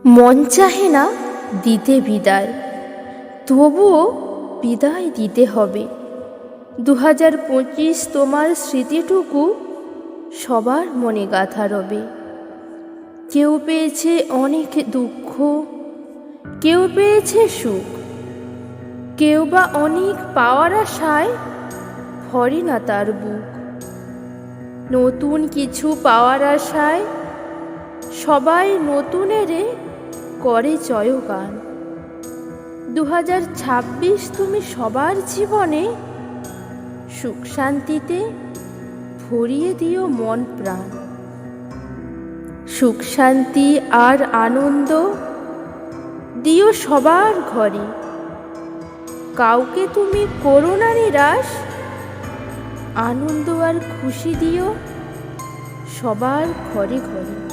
মন চাহে না দিতে বিদায়, তবুও বিদায় দিতে হবে। 2025 তোমার স্মৃতিটুকু সবার মনে গাঁথা রবে। কেউ পেয়েছে অনেক দুঃখ, কেউ পেয়েছে সুখ, কেউ বা অনেক পাওয়ার আশায় ভরে না তার বুক। নতুন কিছু পাওয়ার আশায় সবাই নতুনেরে করে জয়গান। 2026 তুমি সবার জীবনে সুখ শান্তিতে ভরিয়ে দিও মন প্রাণ। সুখ শান্তি আর আনন্দ দিও সবার ঘরে। কাউকে তুমি করো না নিরাশ, আনন্দ আর খুশি দিও সবার ঘরে ঘরে।